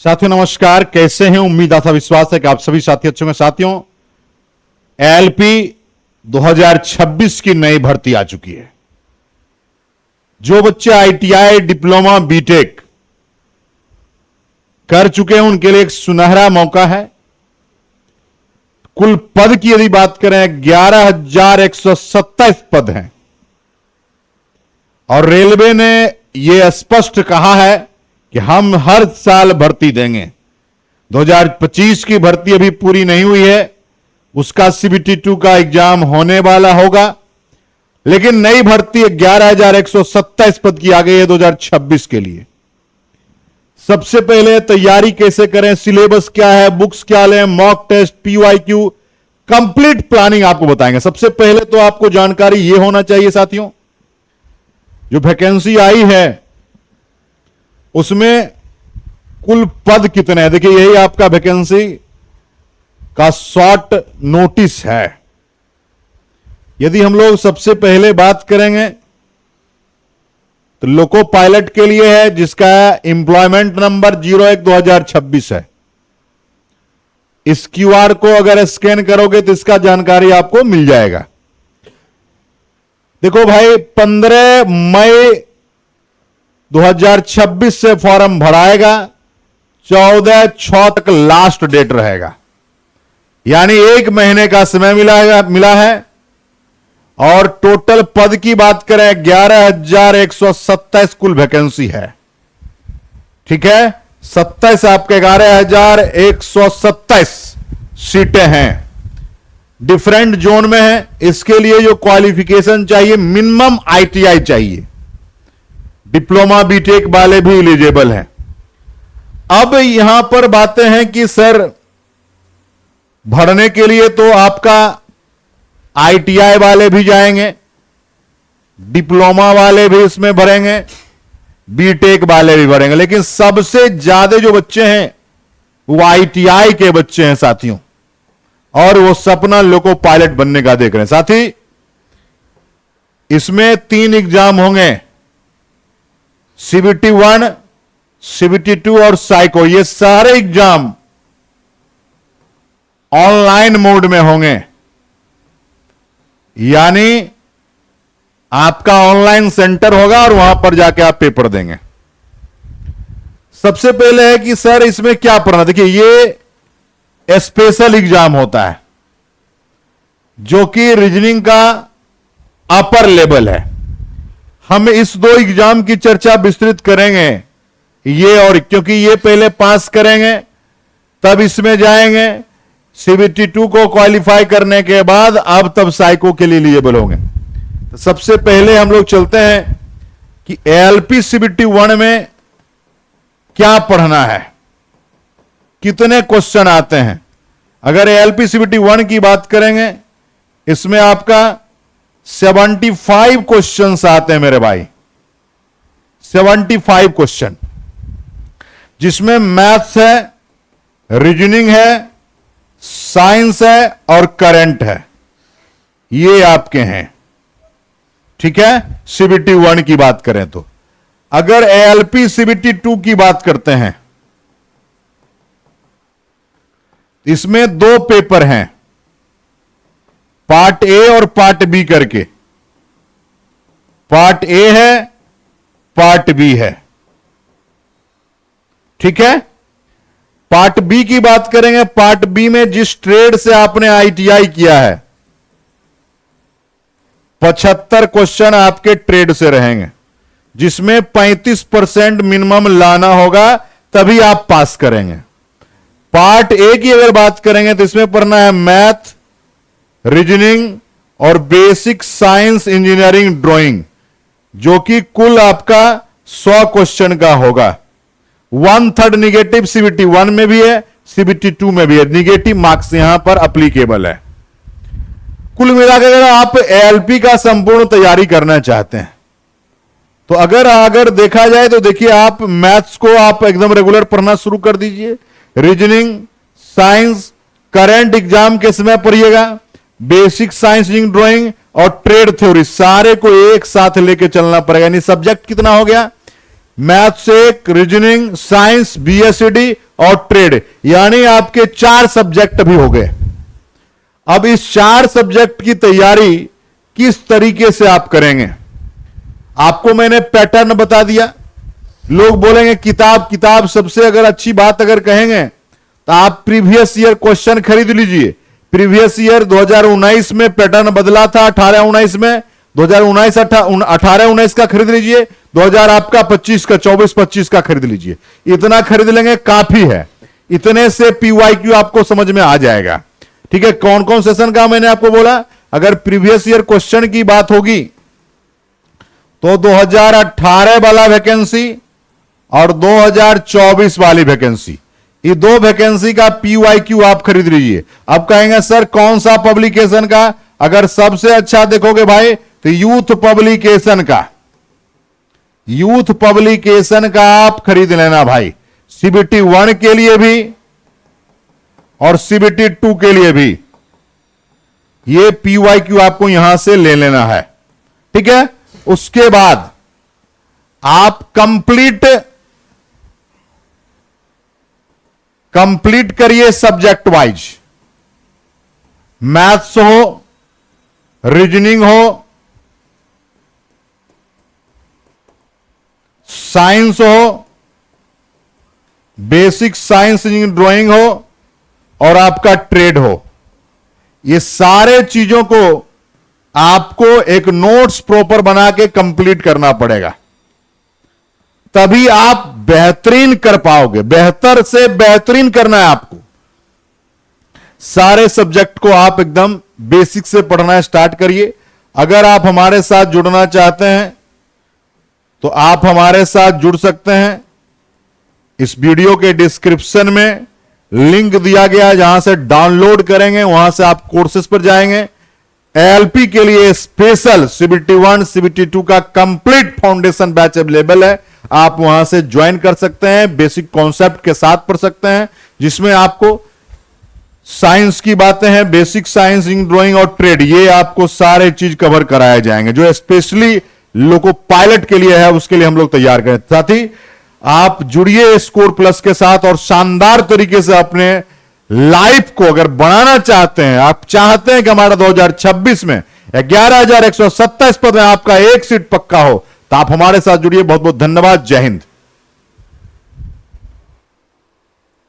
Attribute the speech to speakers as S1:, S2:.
S1: साथियों नमस्कार, कैसे हैं? उम्मीद आशा विश्वास है कि आप सभी साथी अच्छे होंगे। साथियों, एएलपी 2026 की नई भर्ती आ चुकी है। जो बच्चे आईटीआई, डिप्लोमा, बीटेक कर चुके हैं उनके लिए एक सुनहरा मौका है। कुल पद की यदि बात करें 11,127 पद हैं और रेलवे ने यह स्पष्ट कहा है कि हम हर साल भर्ती देंगे। 2025 की भर्ती अभी पूरी नहीं हुई है, उसका सीबीटी 2 का एग्जाम होने वाला होगा, लेकिन नई भर्ती 11,127 पद की आ गई है 2026 के लिए। सबसे पहले तैयारी कैसे करें, सिलेबस क्या है, बुक्स क्या लें, mock test, PYQ, complete planning आपको बताएंगे। सबसे पहले तो आपको जानकारी यह होना चाहिए साथियों, जो वैकेंसी आई है उसमें कुल पद कितने हैं। देखिए, यही आपका वैकेंसी का शॉर्ट नोटिस है। यदि हम लोग सबसे पहले बात करेंगे तो लोको पायलट के लिए है, जिसका एम्प्लॉयमेंट नंबर 01/2026 है। इस क्यूआर को अगर स्कैन करोगे तो इसका जानकारी आपको मिल जाएगा। देखो भाई, 15 मई 2026 से फॉर्म भराएगा, 14/6 तक लास्ट डेट रहेगा, यानी 1 महीने का समय मिला है। और टोटल पद की बात करें 11,127 कुल वैकेंसी है। ठीक है, 27 आपके 11,127 सीटें हैं, डिफरेंट जोन में है। इसके लिए जो क्वालिफिकेशन चाहिए, मिनिमम आईटीआई चाहिए, डिप्लोमा बीटेक वाले भी एलिजिबल हैं। अब यहां पर बातें हैं कि सर भरने के लिए तो आपका आईटीआई वाले भी जाएंगे, डिप्लोमा वाले भी इसमें भरेंगे, बीटेक वाले भी भरेंगे, लेकिन सबसे ज्यादा जो बच्चे हैं वो आईटीआई के बच्चे हैं साथियों, और वो सपना लोको पायलट बनने का देख रहे हैं। साथी, इसमें 3 एग्जाम होंगे, सीबीटी 1, सीबीटी 2 और साइको। ये सारे एग्जाम ऑनलाइन मोड में होंगे, यानी आपका ऑनलाइन सेंटर होगा और वहां पर जाके आप पेपर देंगे। सबसे पहले है कि सर इसमें क्या पढ़ना। देखिए, ये स्पेशल एग्जाम होता है जो कि रीजनिंग का अपर लेवल है। हम इस 2 एग्जाम की चर्चा विस्तृत करेंगे, ये और, क्योंकि ये पहले पास करेंगे तब इसमें जाएंगे, सीबीटी 2 को क्वालिफाई करने के बाद अब तब साइको के लिए एलिजिबल होंगे। तो सबसे पहले हम लोग चलते हैं कि एएलपी सीबीटी 1 में क्या पढ़ना है, कितने क्वेश्चन आते हैं। अगर एएलपी सीबीटी 1 की बात करेंगे, इसमें आपका 75 क्वेश्चंस आते हैं मेरे भाई, 75 क्वेश्चन, जिसमें मैथ्स है, रीजनिंग है, साइंस है और करंट है, ये आपके हैं। ठीक है, सीबीटी 1 की बात करें तो। अगर एएलपी सीबीटी 2 की बात करते हैं, इसमें 2 पेपर हैं, पार्ट ए और पार्ट बी करके। पार्ट ए है, पार्ट बी है। ठीक है, पार्ट बी की बात करेंगे। पार्ट बी में जिस ट्रेड से आपने आईटीआई किया है, 75 क्वेश्चन आपके ट्रेड से रहेंगे, जिसमें 35% मिनिमम लाना होगा, तभी आप पास करेंगे। पार्ट ए की अगर बात करेंगे तो इसमें पढ़ना है मैथ, रीजनिंग और बेसिक साइंस, इंजीनियरिंग, ड्राइंग, जो कि कुल आपका 100 क्वेश्चन का होगा। 1/3 निगेटिव सीबीटी 1 में भी है, सीबीटी 2 में भी है, निगेटिव मार्क्स यहां पर अप्लीकेबल है। कुल मिलाकर अगर आप एएलपी का संपूर्ण तैयारी करना चाहते हैं तो अगर देखा जाए तो देखिए, आप मैथ्स को आप एकदम रेगुलर पढ़ना शुरू कर दीजिए, रीजनिंग, साइंस, करंट एग्जाम के समय पढ़िएगा, बेसिक साइंस, ड्राइंग और ट्रेड थ्योरी, सारे को एक साथ लेके चलना पड़ेगा। यानी सब्जेक्ट कितना हो गया, मैथ्स 1, रीजनिंग, साइंस, बीएससीडी और ट्रेड, यानी आपके 4 सब्जेक्ट भी हो गए। अब इस 4 सब्जेक्ट की तैयारी किस तरीके से आप करेंगे, आपको मैंने पैटर्न बता दिया। लोग बोलेंगे किताब किताब, सबसे अगर अच्छी बात अगर कहेंगे तो आप प्रीवियस ईयर क्वेश्चन खरीद लीजिए। प्रीवियस ईयर 2019 में पैटर्न बदला था, 18-19 में, 2019 18-19 का खरीद लीजिए, 2000 आपका 25 का 24-25 का खरीद लीजिए। इतना खरीद लेंगे काफी है, इतने से पीवाईक्यू आपको समझ में आ जाएगा। ठीक है, कौन कौन सेशन का मैंने आपको बोला, अगर प्रीवियस ईयर क्वेश्चन की बात होगी तो 2018 वाला वैकेंसी और 2024 वाली वैकेंसी, ये 2 वैकेंसी का पीवाईक्यू आप खरीद लीजिए। अब कहेंगे सर कौन सा पब्लिकेशन का, अगर सबसे अच्छा देखोगे भाई तो यूथ पब्लिकेशन का, यूथ पब्लिकेशन का आप खरीद लेना भाई, सीबीटी 1 के लिए भी और सीबीटी 2 के लिए भी। ये पीवाईक्यू आपको यहां से ले लेना है। ठीक है, उसके बाद आप कंप्लीट करिए सब्जेक्ट वाइज, मैथ्स हो, रीजनिंग हो, साइंस हो, बेसिक साइंस ड्राइंग हो और आपका ट्रेड हो। ये सारे चीजों को आपको एक नोट्स प्रॉपर बना के कंप्लीट करना पड़ेगा, तभी आप बेहतरीन कर पाओगे। बेहतर से बेहतरीन करना है आपको। सारे सब्जेक्ट को आप एकदम बेसिक से पढ़ना स्टार्ट करिए। अगर आप हमारे साथ जुड़ना चाहते हैं तो आप हमारे साथ जुड़ सकते हैं। इस वीडियो के डिस्क्रिप्शन में लिंक दिया गया है, जहां से डाउनलोड करेंगे वहां से आप कोर्सेज पर जाएंगे। एलपी के लिए स्पेशल सीबीटी 1 सीबीटी 2 का कंप्लीट फाउंडेशन बैच अवेलेबल है, आप वहां से ज्वाइन कर सकते हैं। बेसिक कॉन्सेप्ट के साथ पढ़ सकते हैं, जिसमें आपको साइंस की बातें हैं, बेसिक साइंस, ड्राइंग और ट्रेड, ये आपको सारे चीज कवर कराए जाएंगे। जो स्पेशली लोगों पायलट के लिए है, उसके लिए हम लोग तैयार करें। साथ ही आप जुड़िए स्कोर प्लस के साथ और शानदार तरीके से अपने लाइफ को अगर बढ़ाना चाहते हैं, आप चाहते हैं कि हमारा 2026 में 11,127 पद में आपका एक सीट पक्का हो, तो आप हमारे साथ जुड़िए। बहुत बहुत धन्यवाद। जय हिंद।